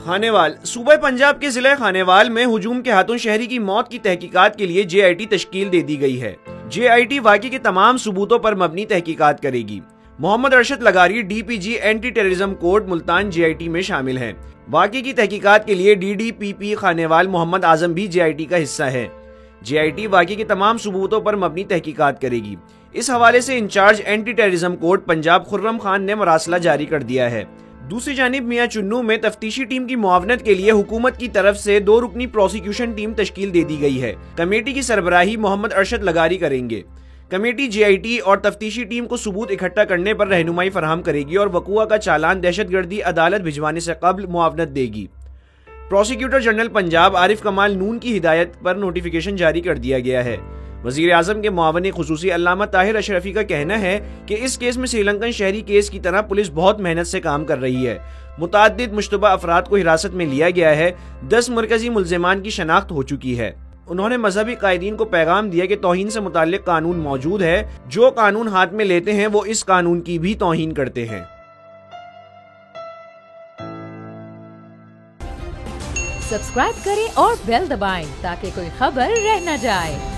खानेवाल सूबे पंजाब के जिले खानेवाल में हुजूम के हाथों शहरी की मौत की तहकीकात के लिए JIT तश्कील दे दी गई है। JIT वाक़े के तमाम सबूतों पर मबनी तहकीकात करेगी। Mohammad Arshad Lagari DPG anti terrorism court Multan JIT में शामिल है। वाक़े की तहकीकात के लिए DDPP खानेवाल मोहम्मद आजम भी JIT का हिस्सा है। JIT वाक़े के तमाम सबूतों पर मबनी तहकीकात करेगी। इस हवाले से in charge anti terrorism court Punjab Khurram Khan ने मरासला जारी कर दिया है। दूसरी जानिब मियां चुन्नू में तफ्तीशी टीम की मुआवनत के लिए हुकूमत की तरफ से 2 रुकनी प्रोसिक्यूशन टीम तश्कील दे दी गई है। कमेटी की सरबराही मोहम्मद अरशद लगारी करेंगे। कमेटी JIT और तफ्तीशी टीम को सबूत इकट्ठा करने पर रहनुमाई फराहम करेगी और वक़ुआ का चालान दहशतगर्दी अदालत भिजवाने से कब्ल मुआवनत देगी। प्रोसिक्यूटर जनरल पंजाब आरिफ कमाल नून की हिदायत पर नोटिफिकेशन जारी कर दिया गया है। वज़ीर आज़म के मुआवन खुसूसी अल्लामा ताहिर अशरफी का कहना है कि इस केस में श्रीलंकन शहरी केस की तरह पुलिस बहुत मेहनत से काम कर रही है। मुताद्दिद मुश्तबा अफराद को हिरासत में लिया गया है। 10 मरकजी मुल्ज़िमान की शनाख्त हो चुकी है। उन्होंने मजहबी कायदीन को पैगाम दिया कि तौहीन से मुताल्लिक कानून मौजूद है। जो कानून हाथ में लेते हैं वो इस कानून की भी तौहीन करते हैं। सब्सक्राइब करें और बेल दबाएं ताकि कोई खबर रह न जाए।